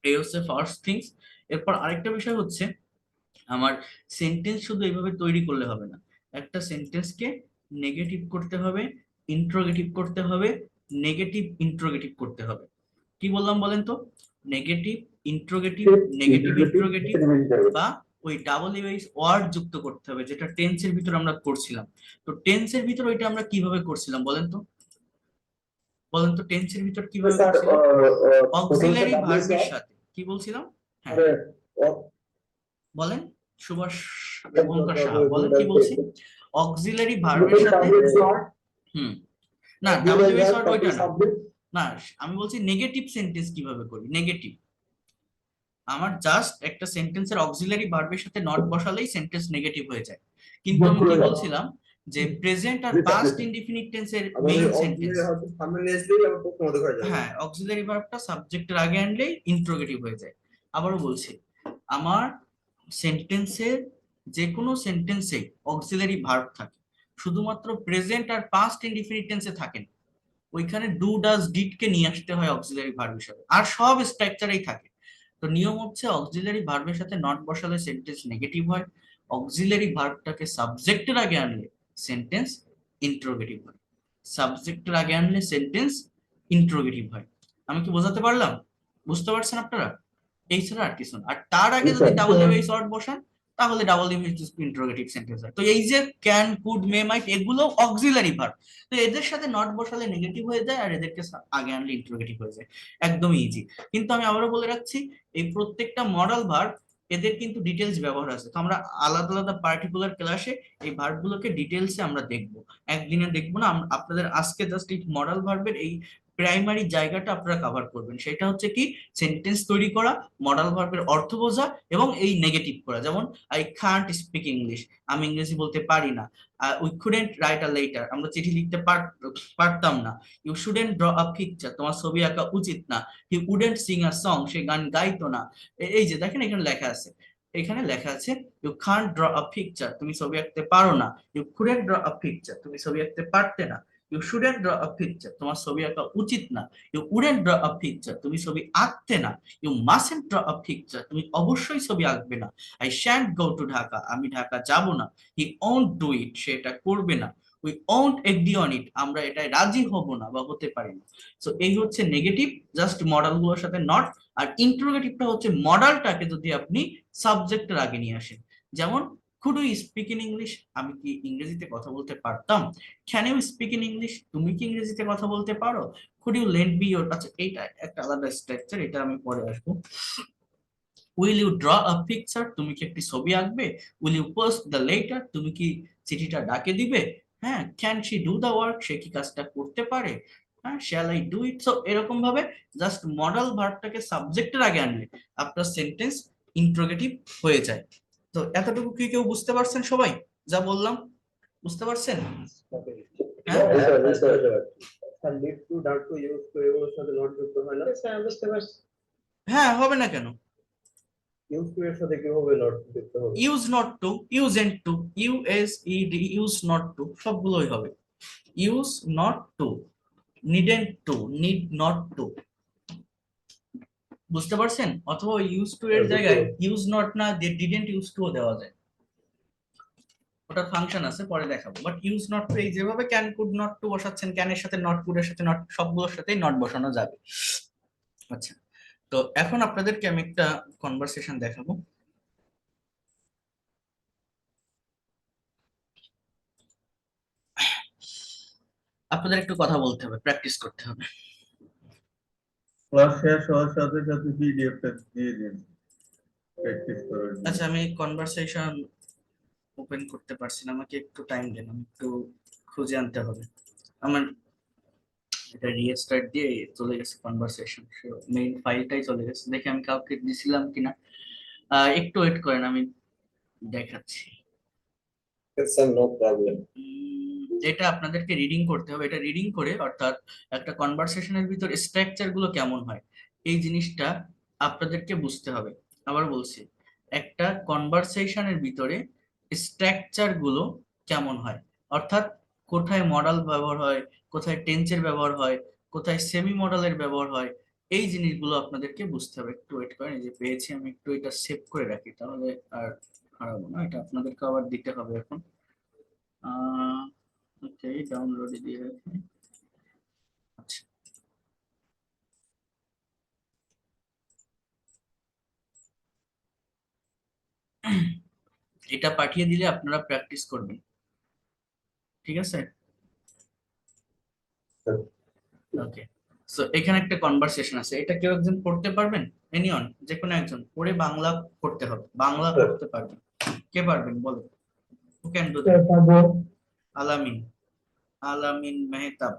এই হচ্ছে ফার্স্ট থিংস। এরপর আরেকটা বিষয় হচ্ছে, আমার সেন্টেন্স শুধু এইভাবে তৈরি করলে হবে না। একটা সেন্টেন্সকে নেগেটিভ করতে হবে, ইন্ট্রোগেটিভ করতে হবে, নেগেটিভ ইন্ট্রোগেটিভ করতে হবে। কি বললাম বলেন তো? নেগেটিভ ইন্ট্রোগেটিভ, নেগেটিভ ইন্ট্রোগেটিভ, বা ওই ডাবল ইউএস ওয়ার্ড যুক্ত করতে হবে, যেটা টেন্সের ভিতর আমরা করছিলাম। তো টেন্সের ভিতর ওইটা আমরা কিভাবে করছিলাম বলেন তো? বলেন তো টেন্সের ভিতর কিভাবে স্যার, করছিলাম? প্রথমটা অক্সিলারি ডাব্লিউ ভার্বের স্যার, সাথে কি বলছিলাম? হ্যাঁ, আরে বলেন। সুভাষ শুভঙ্কর সাহা বলেন, কি বলছি? অক্সিলারি প্রথমে ভার্বের সাথে। ডাব্লিউ স্যার, হুম, না দুই ডাবল হাজার ওয়ার্ড তারপরে ওইটা না। সাবজেক্ট। না, আমি বলছি নেগেটিভ সেন্টেন্স কিভাবে করি। নেগেটিভ, আমার জাস্ট একটা সেন্টেন্সের অক্সিলারি ভার্বের সাথে নট বসালেই সেন্টেন্স নেগেটিভ হয়ে যায়। কিন্তু আমি কি বলছিলাম, যে প্রেজেন্ট আর পাস্ট ইনডিফিনিট টেন্সের আমাদের মেইন সেন্টেন্স, অক্সিলারি হয়তো সামনে নিয়ে আসলেই আমার প্রশ্ন মতো হয়ে যাবে। হ্যাঁ, অক্সিলারি ভার্বটা সাবজেক্টের আগে আনলেই ইন্ট্রোগেটিভ হয়ে যায়। আবারও বলছি, আমার সেন্টেন্সের যে কোনো সেন্টেন্সে অক্সিলারি ভার্ব থাকে, শুধুমাত্র প্রেজেন্ট আর পাস্ট ইনডিফিনিট টেন্সে থাকে না। ওইখানে ডু ডাজ ডিড কে নিয়ে আসতে হয় অক্সিলারি ভার্ব হিসেবে, আর সব স্ট্রাকচারেই থাকে। তো নিয়ম হচ্ছে, অক্সিলারি ভার্বের সাথে নট বসালে সেন্টেন্স নেগেটিভ হয়, অক্সিলারি ভার্বটাকে সাবজেক্টের আগে আনলে সেন্টেন্স ইন্ট্রোগেটিভ হয়, সাবজেক্টের আগে আনলে সেন্টেন্স ইন্ট্রোগেটিভ হয়। আমি কি বোঝাতে পারলাম? বুঝতে পারছেন আপনারা? এই ছাড়া আর কিছু না। আর তার আগে যদি ডাবল ইউ শর্ট বসান, তাহলে ডাবল ইউ ইন্ট্রোগেটিভ সেন্টেন্স হয়। তো এই যে ক্যান, কুড, মে, মাইট, এগুলো অক্সিলারি ভার্ব। তো এদের সাথে নট বসালে নেগেটিভ হয়ে যায়, আর এদেরকে আগে আনলে ইন্ট্রোগেটিভ হয়ে যায়। একদম ইজি। কিন্তু আমি আবারও বলে রাখছি, এই প্রত্যেকটা মডাল ভার্ব, এদের কিন্তু ডিটেলস ব্যবহার আছে। তো আমরা আলাদা আলাদা পার্টিকুলার ক্লাসে এই ভার্ব গুলোকে ডিটেলসে আমরা দেখবো, একদিনে দেখবো না। আপনাদের আজকে জাস্ট এই মডাল ভার্বের এই প্রাইমারি জায়গাটা আপনারা কভার করবেন। সেটা হচ্ছে কি, সেন্টেন্স তৈরি করা, মডাল ভার্বের অর্থ বোঝা, এবং এই নেগেটিভ করা। যেমন আই কান্ট স্পিক ইংলিশ, আমি ইংরেজি বলতে পারি না। We couldn't write a letter, আমরা চিঠি লিখতে পারতাম না। You shouldn't draw a picture, তোমার ছবি আঁকা উচিত না। He wouldn't sing a song, সে গান গাইতো না। এই যে দেখেন এখানে লেখা আছে, এখানে লেখা আছে you can't draw a picture, তুমি ছবি আঁকতে পারো না। You couldn't draw a picture, তুমি ছবি আঁকতে পারতে না। You shouldn't draw a picture, তোমার ছবি আঁকা উচিত না। You wouldn't draw a picture, তুমি ছবি আঁকতে না। You mustn't draw a picture, তুমি অবশ্যই ছবি আঁকবে না। I shan't go to Dhaka, আমি ঢাকা যাব না। হি ওন্ট ডু ইট, সে এটা করবে না। We won't agri on it, আমরা এটাই রাজি হব না বা হতে পারি না। সো এই হচ্ছে নেগেটিভ, জাস্ট মডাল গুলোর সাথে নট। আর ইন্ট্রোগেটিভটা হচ্ছে মডালটাকে যদি আপনি সাবজেক্টের আগে নিয়ে আসেন। যেমন could you speak in English, আমি কি ইংরেজিতে কথা বলতে পারতাম। Can you speak in English, তুমি কি ইংরেজিতে কথা বলতে পারো। Could you lend me your, আচ্ছা এইটা একটা আলাদা স্ট্রাকচার, এটা আমি পরে আসবো। Will you draw a picture, তুমি কি একটি ছবি আঁকবে। Will you post the letter, তুমি কি চিঠিটা ডাকে দিবে। হ্যাঁ, can she do the work, সে কি কাজটা করতে পারে। হ্যাঁ, shall I do it. So এরকম ভাবে জাস্ট মডাল ভার্বটাকে সাবজেক্টের আগে আনলে আপনার সেন্টেন্স ইন্ট্রোগেটিভ হয়ে যায়। তো এতটুকু কি কেউ বুঝতে পারছেন সবাই যা বললাম? বুঝতে পারছেন? হ্যাঁ, স্যার, লিড টু, ডাক টু, ইউজ টু, এগুলোর সাথে নট যুক্ত হয় না। স্যার বুঝতে পারছি। হ্যাঁ, হবে না কেন? ইউজ টু এর সাথে কিভাবে নট যুক্ত হবে? Use not to, use and to, U S E D, use not to, সবগুলোই হবে। Use not to, needn't to, need not to. বুঝতে পারছেন? অথবা ইউজ টু এর জায়গায় ইউজ নট না দিয়ে ডিডেন্ট ইউজ টু দেওয়া যায়, ওটার ফাংশন আছে, পরে দেখাবো। বাট ইউজ নট টু, এই যেভাবে ক্যান, কুড, নট টু বসাচ্ছেন, ক্যানের সাথে নট, কুড এর সাথে নট, সবগুলোর সাথেই নট বসানো যাবে। আচ্ছা, তো এখন আপনাদেরকে আমি একটা কনভারসেশন দেখাবো। আপনাদের একটু কথা বলতে হবে, প্র্যাকটিস করতে হবে। ক্লাস শেষ হওয়ার সাথে সাথে পিডিএফটা দিয়ে দিন প্র্যাকটিস করার জন্য। আচ্ছা, আমি কনভারসেশন ওপেন করতে পারছি না, আমাকে একটু টাইম দেন, আমি একটু খুঁজে আনতে হবে। আমার এটা রিস্টার্ট দিয়ে চলে গেছে কনভারসেশন, মেইন ফাইলটাই চলে গেছে, দেখি আমি কাউকে দিছিলাম কিনা। একটু ওয়েট করেন, আমি দেখাচ্ছি। Sir no problem. এটা আপনাদেরকে রিডিং করতে হবে, এটা রিডিং করে অর্থাৎ একটা কনভারসেশনের ভিতর স্ট্রাকচার গুলো কেমন হয় এই জিনিসটা আপনাদেরকে বুঝতে হবে। আবার বলছি, একটা কনভারসেশনের ভিতরে স্ট্রাকচার গুলো কেমন হয়, অর্থাৎ কোথায় মডাল ব্যবহার হয়, কোথায় টেন্সের ব্যবহার হয়, কোথায় সেমি মডালের ব্যবহার হয়, এই জিনিসগুলো আপনাদেরকে বুঝতে হবে। একটু ওয়েট করেন, এই যে পেয়েছি, আমি একটু এটা সেভ করে রাখি, তাহলে আর হারাবো না। এটা আপনাদেরকে আবার দিতে হবে এখন। ওকে, ডাউনলোডে দিয়ে রাখি। আচ্ছা, এটা পাঠিয়ে দিলে আপনারা প্র্যাকটিস করবেন, ঠিক আছে? ওকে, সো এখানে একটা কনভারসেশন আছে, এটা কেউ একজন পড়তে পারবেন? এনিওন, যে কোনো একজন পড়ে বাংলা করতে হবে, বাংলা করতে পারবেন? কে পারবেন বলেন, হু ক্যান ডু দ্যাট? আলামিন, আলামিন মেহতাব,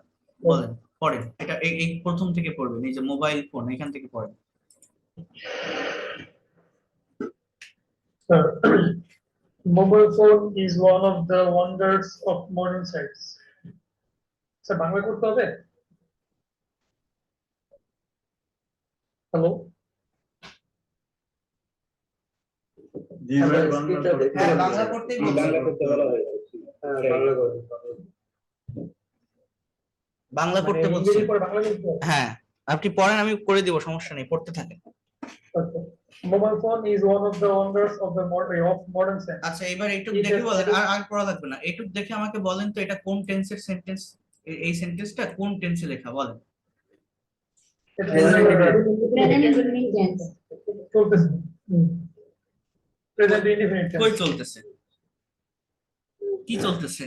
বলেন, পড়েন। এটা এই প্রথম থেকে পড়বেন, এই যে মোবাইল ফোন, এখান থেকে পড়েন। Mobile phone is one of the wonders of modern science. Sir Bangla করতে হবে? হ্যালো, জি ভাই, বাংলা হ্যাঁ, বাংলা করতেই বলছি। বাংলা করতে বলা হয়েছে। হ্যাঁ, বাংলা করতে। বাংলা করতে মানে বলছি। ইংরেজির পরে বাংলা লিখতে হবে? হ্যাঁ, আপনি পড়েন, আমি করে দিব, সমস্যা নেই, পড়তে থাকেন। Okay. Mobile phone is one of the wonders of the modern science. আচ্ছা, এবার এইটুক It দেখে has বলেন, added- আর পড়া লাগবে না, এইটুক দেখে আমাকে বলেন তো এটা কোন টেন্সের সেন্টেন্স, এই সেন্টেন্সটা কোন টেন্সে লেখা, বলেন। it has Present indefinite tense. চলতেছে। Present indefinite কই tense. চলতেছে, কি চলতেছে?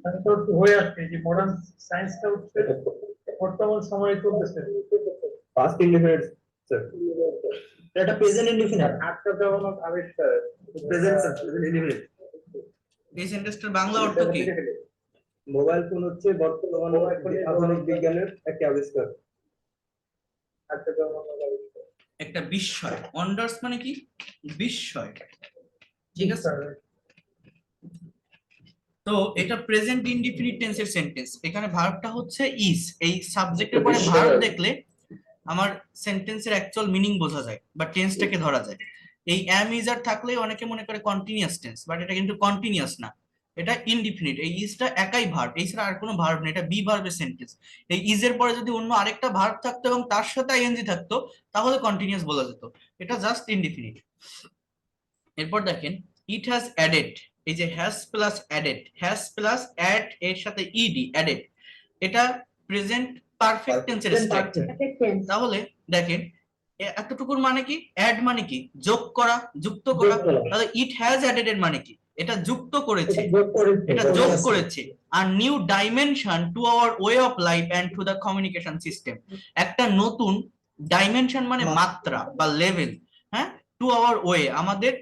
মানে তো হয়ে আসছে যে মডার্ন সায়েন্সটা হচ্ছে বর্তমান সময়ে চলতেছে। Past indefinite, sir. এটা প্রেজেন্ট ইনডিফিনিট। আটটা জগন্নাথ আবিষ্কার। Present, sir. Present indefinite. এই সেন্টেন্সটার বাংলা অর্থ কি? মোবাইল ফোন হচ্ছে বর্তমান আধুনিক বিজ্ঞানের একটি আবিষ্কার। আটটা জগন্নাথ আবিষ্কার। একটা বিস্ময়, ওয়ান্ডার্স মানে কি? বিস্ময়, ঠিক আছে? তো এটা প্রেজেন্ট ইনডিফিনিট টেন্সের সেন্টেন্স, এখানে ভার্বটা হচ্ছে ইজ, এই সাবজেক্টের পরে ভার্ব দেখলে আমার সেন্টেন্সের অ্যাকচুয়াল মিনিং বোঝা যায় বা টেন্সটাকে ধরা যায়। এই অ্যাম ইজ আর থাকলে অনেকে মনে করে কন্টিনিউয়াস টেন্স, বাট এটা কিন্তু কন্টিনিউয়াস না, এটা ইনডিফিনিট। এই ইজটা একাই ভার্ব, এছাড়া আর কোনো ভার্ব নেই, এটা বি ভার্বের সেন্টেন্স। এই ইজের পরে যদি অন্য আরেকটা ভার্ব থাকতো এবং তার সাথে আইএনজি থাকতো তাহলে কন্টিনিউয়াস বলা যেত, এটা জাস্ট ইনডিফিনিট। এরপর দেখেন, ইট হ্যাজ অ্যাডেড, এই যে has plus added, has plus add এর সাথে ইডি অ্যাডেড, এটা প্রেজেন্ট পারফেক্ট টেন্সের স্ট্রাকচার। Perfect tense. তাহলে দেখেন, এতটুকুর মানে কি? অ্যাড মানে কি? যোগ করা, যুক্ত করা। তাহলে ইট হ্যাজ অ্যাডেড এর মানে কি? এটা যুক্ত করেছে, এটা যোগ করেছে। আর new dimension to our way of life and to the communication system, একটা নতুন ডাইমেনশন মানে মাত্রা বা লেভেল, হ্যাঁ, টু আওয়ার ওয়ে আমাদের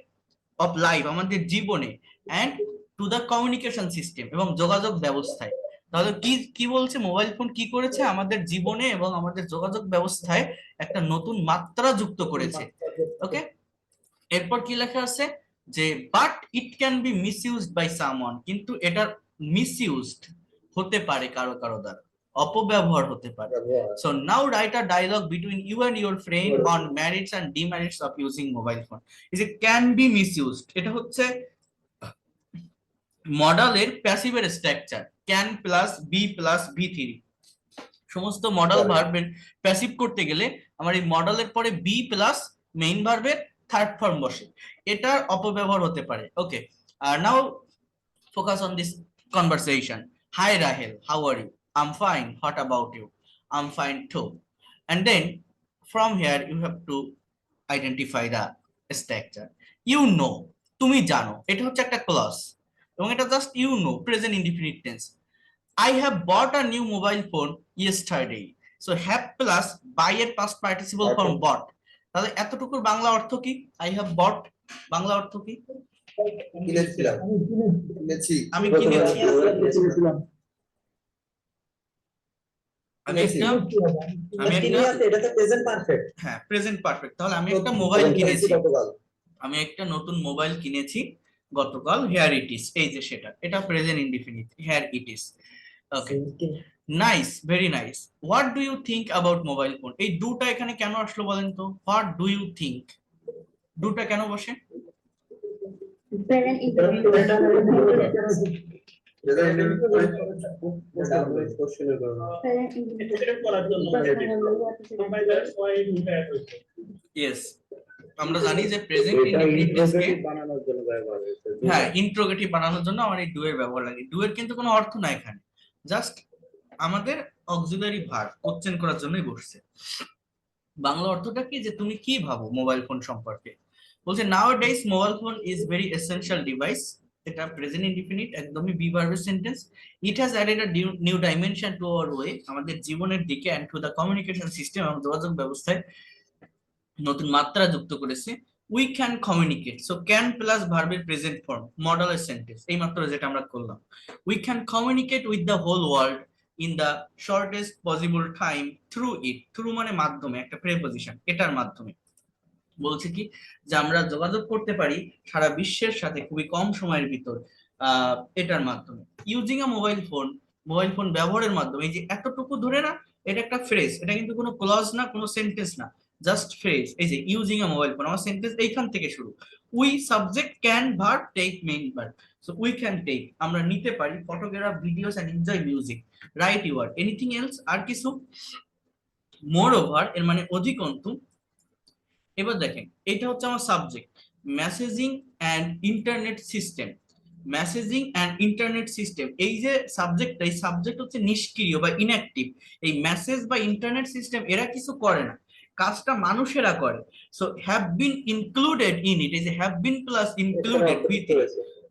অফ লাইফ আমাদের জীবনে, and to the communication system এবং যোগাযোগ ব্যবস্থায়। তাহলে কি কি বলছে, মোবাইল ফোন কি করেছে? আমাদের জীবনে এবং আমাদের যোগাযোগ ব্যবস্থায় একটা নতুন মাত্রা যুক্ত করেছে। ওকে, এরপর কি লেখা আছে যে but it can be misused by someone, কিন্তু এটা মিসইউজড হতে পারে কারো কারো দ্বারা, অপব্যবহার হতে পারে। So now write a dialogue between you and your friend on merits and demerits of using mobile phone. Is a can be misused, এটা হচ্ছে মডালের প্যাসিভের structure, can plus be plus V three. সমস্ত মডাল ভার্বের passive করতে গেলে আমার এই মডালের পরে বি প্লাস মেইন ভার্বের থার্ড ফর্ম বসে, এটার অপব্যবহার হতে পারে। ওকে, আর now focus on this conversation. Hi Rahel, how are you? I am fine, what about you? I am fine too. And then from here you have to identify the structure. You know, তুমি জানো, এটা হচ্ছে একটা clause এবং এটা just you know, present indefinite tense. I have bought a new mobile phone yesterday. So have plus buy এর past participle form bought. তাহলে এতটুকুর বাংলা অর্থ কি? I have bought বাংলা অর্থ কি? কিনেছিলাম কিনেছি আমি কিনেছি। আমি একটা এটা তো প্রেজেন্ট পারফেক্ট। হ্যাঁ প্রেজেন্ট পারফেক্ট। তাহলে আমি একটা মোবাইল কিনেছি, গতকাল। আমি একটা নতুন মোবাইল কিনেছি গতকাল, হেয়ার ইট ইজ, এই যে সেটা, এটা present indefinite, here it is. Okay, nice, very nice. What do you think about mobile phone? এই ডুটা এখানে কেন আসলো বলেন তো? হোয়াট ডু ইউ থিঙ্ক, ডুটা কেন বসে? Present indefinite. কোশ্চেনের কারণে Present indefinite. এটা করার জন্য সময় দ্বারা ছয় দুইটা অ্যাড হয়েছে। ইয়েস, আমরা জানি যে প্রেজেন্ট ইনডিফিনিট টেন্সকে বানানোর জন্য ব্যবহার হয়েছে। হ্যাঁ ইন্ট্রোগেটিভ বানানোর জন্য আমার এই ডু এর ব্যবহার লাগে। ডু এর কিন্তু কোনো অর্থ নাই এখানে, জাস্ট আমাদের অক্সিলারি ভার্ব কোশ্চেন করার জন্যই বসছে। বাংলা অর্থটা কি, যে তুমি কি ভাবো মোবাইল ফোন সম্পর্কে? বলছে nowadays mobile phone is very essential device. এটা প্রেজেন্ট ইনডিফিনিট, একদমই বি ভার্বের sentence. It has added a new dimension to our way, আমাদের জীবনের দিকে, and to the communication system, এবং যোগাযোগ ব্যবস্থায় নতুন মাত্রা যুক্ত করেছে। We can communicate, so can plus ভার্বের প্রেজেন্ট ফর্ম, মডালের সেন্টেন্স, এই মাত্র যেটা আমরা করলাম। We can communicate with the whole world in the shortest possible time through it. Through মানে মাধ্যমে, একটা প্রেপোজিশন, এটার মাধ্যমে। বলছে কি যে আমরা যোগাযোগ করতে পারি সারা বিশ্বের সাথে খুবই কম সময়ের ভিতর এটার মাধ্যমে। Using a mobile phone, mobile phone ব্যবহারের মাধ্যমে, এই যে এতটুকু ধরে না, এটা একটা ফ্রেজ, এটা কিন্তু কোনো ক্লজ না, কোনো সেন্টেন্স না, জাস্ট ফ্রেজ। এই যে ইউজিং আ মোবাইল ফোন, আমার সেন্টেন্স এইখান থেকে শুরু। We subject can verb take main verb. So we can take, আমরা নিতে পারি photograph, videos and enjoy music, right your, anything else, আর কিছু। মোর ওভার এর মানে অধিকন্তু। এবার দেখেন, এটা হচ্ছে আমার subject, messaging and internet system. Messaging and internet system, এই যে সাবজেক্টটা, এই সাবজেক্ট হচ্ছে নিষ্ক্রিয় বা ইনঅ্যাক্টিভ। এই মেসেজ বা ইন্টারনেট সিস্টেম এরা কিছু করে না, কাজটা মানুষেরা করে। So have been included in it, এই যে have been plus included with,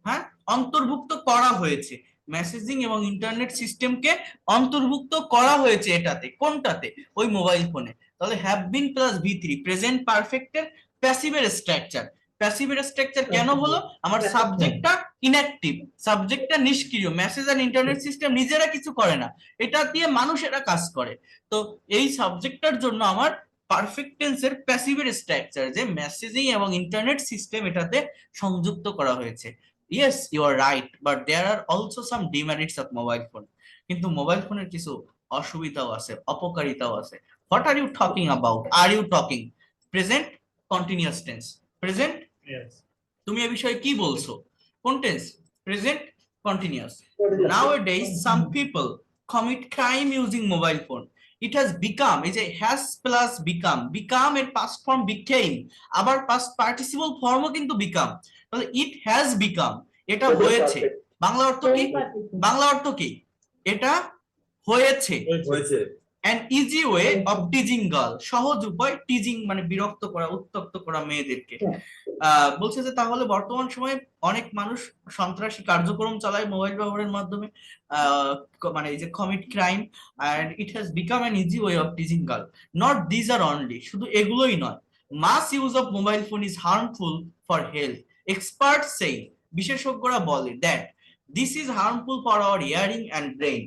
হ্যাঁ অন্তর্ভুক্ত করা হয়েছে। মেসেজিং এবং ইন্টারনেট সিস্টেমকে অন্তর্ভুক্ত করা হয়েছে এটাতে, কোনটাতে? ওই মোবাইল ফোনে। তাহলে হ্যাভ বিন প্লাস ভি3, প্রেজেন্ট পারফেক্টের প্যাসিভের স্ট্রাকচার। প্যাসিভের স্ট্রাকচার কেন হলো? আমার সাবজেক্টটা ইনঅ্যাক্টিভ, সাবজেক্টটা নিষ্ক্রিয়, মেসেজ আর ইন্টারনেট সিস্টেম নিজেরা কিছু করে না, এটা দিয়ে মানুষেরা কাজ করে। তো এই সাবজেক্টটার জন্য আমার পারফেক্ট টেন্সের প্যাসিভের স্ট্রাকচার, যে মেসেজিং এবং ইন্টারনেট সিস্টেম এটাতে সংযুক্ত করা হয়েছে। Yes, you are right, but there are also some demerits of mobile phone. কিন্তু মোবাইল ফোনের কিছু অসুবিধাও আছে, অপকারিতাও আছে। What are you talking about? Are you talking, present continuous tense, present. Yes. তুমি এই বিষয়ে কি বলছো? কোন টেন্স? Present continuous. Nowadays some people commit crime using mobile phone. It has become, এই যে has plus become, become এর past form became, আবার past participle formও কিন্তু become। তাহলে it has become, এটা হয়েছে। বাংলা অর্থ কি? বাংলা অর্থ কি? এটা হয়েছে। হয়েছে an easy way of teasing girl, সহজ উপায় টিজিং মানে বিরক্ত করা, উত্ত্যক্ত করা মেয়েদেরকে। বলছে যে তাহলে বর্তমান সময়ে অনেক মানুষ সন্ত্রাসী কার্যক্রম চালায় মোবাইল ব্যবহারের মাধ্যমে, মানে এই যে commit crime, and it has become an easy way of teasing girl. Not these are only, শুধু এগুলোই নয়, mass use of mobile phone is harmful for health. Experts say, বিশেষজ্ঞরা বলে that this is harmful for our hearing and brain,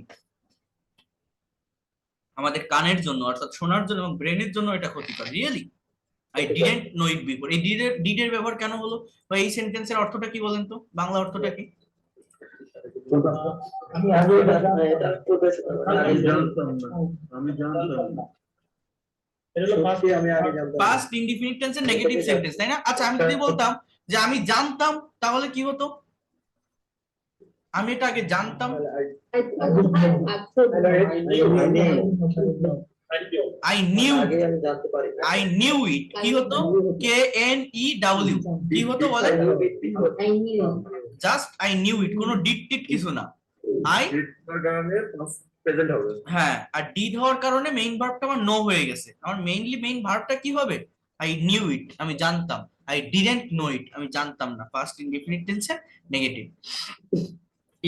আমাদের কানের জন্য অর্থাৎ শোনার জন্য এবং ব্রেনের জন্য এটা ক্ষতিকর। Really? I didn't know it before. এই ডিডের ব্যবহার কেন হলো, বা এই সেন্টেন্সের অর্থটা কি বলেন তো? বাংলা অর্থটা কি? আমি আগে আমি জানতাম না, আমি জানতাম না। এটা হলো past, আমি আগে জানতাম না। পাস্ট ইনডিফিনিট টেন্সের নেগেটিভ সেন্টেন্স, তাই না? আচ্ছা আমি যদি বলতাম যে আমি জানতাম, তাহলে কি হতো? আমি এটা আগে জানতাম, আই নিউ, আগে আমি জানতে পারি না। আই নিউ ইট, কি হতো? কে এন ই ডাব্লিউ, কি হতো বলে? I knew. Just I knew it, কোনো ডিড টিট কিছু না। আই, এর কারণে প্রেজেন্ট হবে। হ্যাঁ, আর ডিড হওয়ার কারণে মেইন ভার্বটা আমার নো হয়ে গেছে। আমার মেইন ভার্বটা কি হবে? আই নিউ ইট, আমি জানতাম। আই ডিডন্ট নো ইট, আমি জানতাম না। পাস্ট ইনডিফিনিট টেন্সের negative.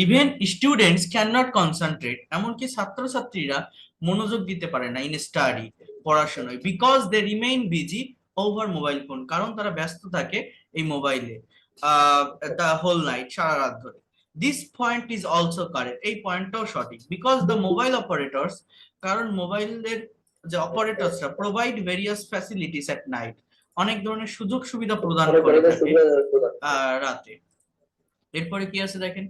Even students can not concentrate, এমনকি ছাত্রছাত্রীরা মনোযোগ দিতে পারে না ইন স্টাডি, পড়াশোনায়, because they remain busy over mobile phone, কারণ তারা ব্যস্ত থাকে এই মোবাইলে দ্য হোল নাইট, সারা রাত ধরে। This point is also correct, এই পয়েন্টটাও সঠিক, বিকজ দ্য মোবাইল অপারেটরস, কারণ মোবাইলের যে অপারেটরসরা provide various facilities at night, অনেক ধরনের সুযোগ সুবিধা প্রদান করে থাকে রাতে। এরপরে কি আছে দেখেন,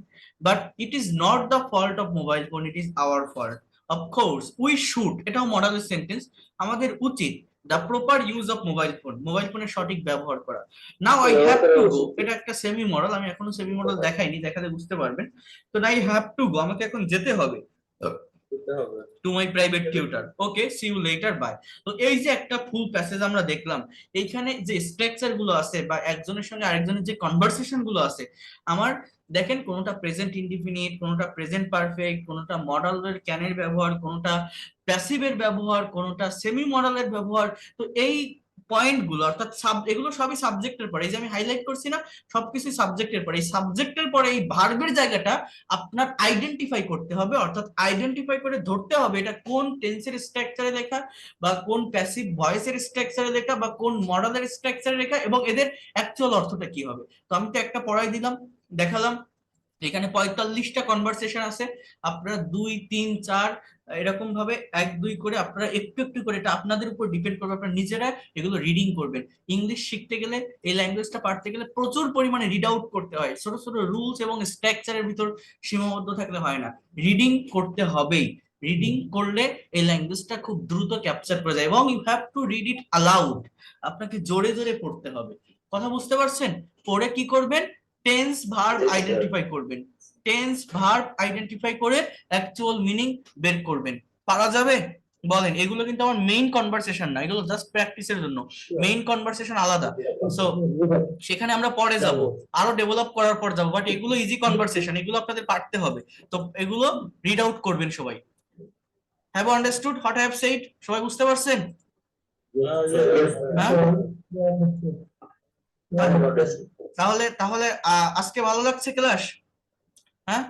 but it is not the fault of mobile phone, it is our fault. Of course we should, এটাও মডালের সেন্টেন্স, আমাদের উচিত the proper use of mobile phone, mobile ফোনের সঠিক ব্যবহার করা। Now I have to go, এটা একটা সেমি মডেল, আমি এখনো সেমি মডেল দেখাইনি, দেখাতে বুঝতে পারবেন। তো আই হ্যাভ টু গো, আমাকে এখন যেতে হবে to my private tutor, okay see you later bye. তো এই যে একটা ফুল প্যাসেজ আমরা দেখলাম, এইখানে যে স্ট্রাকচার গুলো আছে বা একজনের সঙ্গে আরেকজনের যে কনভারসেশন গুলো আছে, আমার দেখেন কোনটা প্রেজেন্ট ইনডিফিনিট, কোনটা প্রেজেন্ট পারফেক্ট, কোনটা মডালের ক্যানের ব্যবহার, কোনটা প্যাসিভের ব্যবহার, কোনটা সেমি মডালের ব্যবহার। তো এই পয়েন্ট গুলো অর্থাৎ এগুলো সবই সাবজেক্টের পরে, এই যে আমি হাইলাইট করছি না, সবকিছু সাবজেক্টের পরে, এই সাবজেক্টের পরে এই ভার্বের জায়গাটা আপনার আইডেন্টিফাই করতে হবে, অর্থাৎ আইডেন্টিফাই করে ধরতে হবে এটা কোন টেন্সের স্ট্রাকচারে লেখা, বা কোন প্যাসিভ ভয়েসের স্ট্রাকচারে লেখা, বা কোন মডেলের স্ট্রাকচারে লেখা, এবং এদের অ্যাকচুয়াল অর্থটা কি হবে। তো আমি তো একটা পড়াই দিলাম, দেখালাম, এখানে 45টা কনভারসেশন আছে, আপনারা 2, 3, 4 এরকম ভাবে 1, 2 করে আপনারা একটু একটু করে, এটা আপনাদের উপর ডিপেন্ড করবে, আপনারা নিজেরা এগুলো রিডিং করবেন। ইংলিশ শিখতে গেলে, এই ল্যাঙ্গুয়েজটা পারতে গেলে প্রচুর পরিমাণে রিড আউট করতে হয়, ছোট ছোট রুলস এবং স্ট্রাকচারের ভিতর সীমাবদ্ধ থাকলে হয় না, রিডিং করতে হবেই। রিডিং করলে এই ল্যাঙ্গুয়েজটা খুব দ্রুত ক্যাপচার করে যায়, এবং you have to read it aloud, আপনাকে জোরে জোরে পড়তে হবে। কথা বুঝতে পারছেন? পড়ে কি করবেন, টেন্স ভার্ব আইডেন্টিফাই করবেন, টেন্স ভার্ব আইডেন্টিফাই করে অ্যাকচুয়াল মিনিং বের করবেন। পারা যাবে? বলেন। এগুলো কিন্তু আমার মেইন কনভারসেশন না, এগুলো জাস্ট প্র্যাকটিসের জন্য, মেইন কনভারসেশন আলাদা। সো সেখানে আমরা পরে যাব, আরো ডেভেলপ করার পর যাব, বাট এগুলো ইজি কনভারসেশন, এগুলো আপনাদের পারতে হবে। তো এগুলো রিড আউট করবেন সবাই। Have understood what I have said? সবাই বুঝতে পারছেন? হ্যাঁ, তাহলে তাহলে আজকে ভালো লাগছে ক্লাস? হ্যাঁ।